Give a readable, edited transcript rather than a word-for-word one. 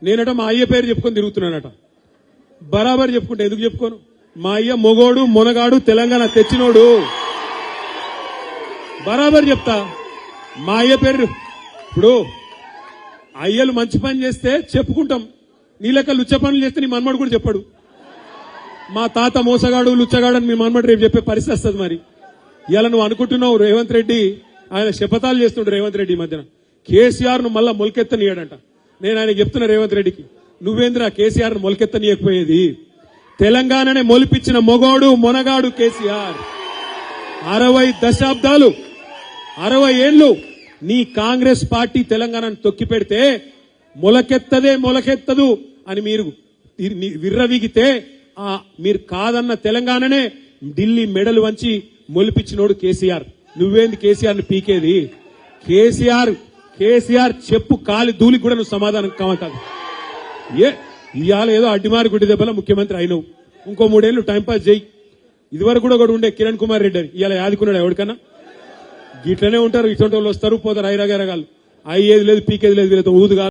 నేనట మా అయ్య పేరు చెప్పుకొని తిరుగుతున్నానట. బరాబర్ చెప్పుకుంటే ఎందుకు చెప్పుకోను? మా అయ్య మొగోడు మొనగాడు తెలంగాణ తెచ్చినోడు. బరాబర్ చెప్తా. మా అయ్య పేరు ఇప్పుడు అయ్యలు మంచి పని చేస్తే చెప్పుకుంటాం. నీ లెక్క లుచ్చ పనులు చేస్తే నీ మన్మడు కూడా చెప్పాడు. మా తాత మోసగాడు లుచ్చగాడు అని మీ మన్మడు రేపు చెప్పే పరిస్థితి వస్తుంది. మరి ఇలా నువ్వు అనుకుంటున్నావు రేవంత్ రెడ్డి ఆయన శపథాలు చేస్తుండ్రు. రేవంత్ రెడ్డి ఈ మధ్యన కేసీఆర్ ను మళ్ళా మొలకెత్తనీయడంట. నేను ఆయన చెప్తున్నా రేవంత్ రెడ్డికి, నువ్వేంద్రా కేసీఆర్ ను మొలకెత్తనీయకపోయేది? తెలంగాణనే మొలిపించిన మొగోడు మొనగాడు కేసీఆర్. 60 దశాబ్దాలు 60 ఏళ్లు నీ కాంగ్రెస్ పార్టీ తెలంగాణను తొక్కి పెడితే మొలకెత్తదు అని మీరు విర్రవీగితే మీరు కాదన్న తెలంగాణనే ఢిల్లీ మెడలు వంచి మొలిపించినోడు కేసీఆర్. నువ్వేంది కేసీఆర్ ని పీకేది? కేసీఆర్ చెప్పు కాలి ధూళికి కూడా నువ్వు సమాధానం కాదు. ఇవాళ ఏదో అడ్డిమారి గుడ్డి దెబ్బల ముఖ్యమంత్రి అయినవు. ఇంకో 3 ఏళ్లు టైంపాస్ చేయి. ఇదివరకు కూడా ఉండే కిరణ్ కుమార్ రెడ్డి అని ఇవాళ యాదుకున్నాడు ఎవరికన్నా? గిట్లనే ఉంటారు. ఇటువంటి వాళ్ళు వస్తారు పోతారు. ఐరగారగాళ్ళు అయ్యేది లేదు పీకేది లేదు వీళ్ళతో ఊదుగా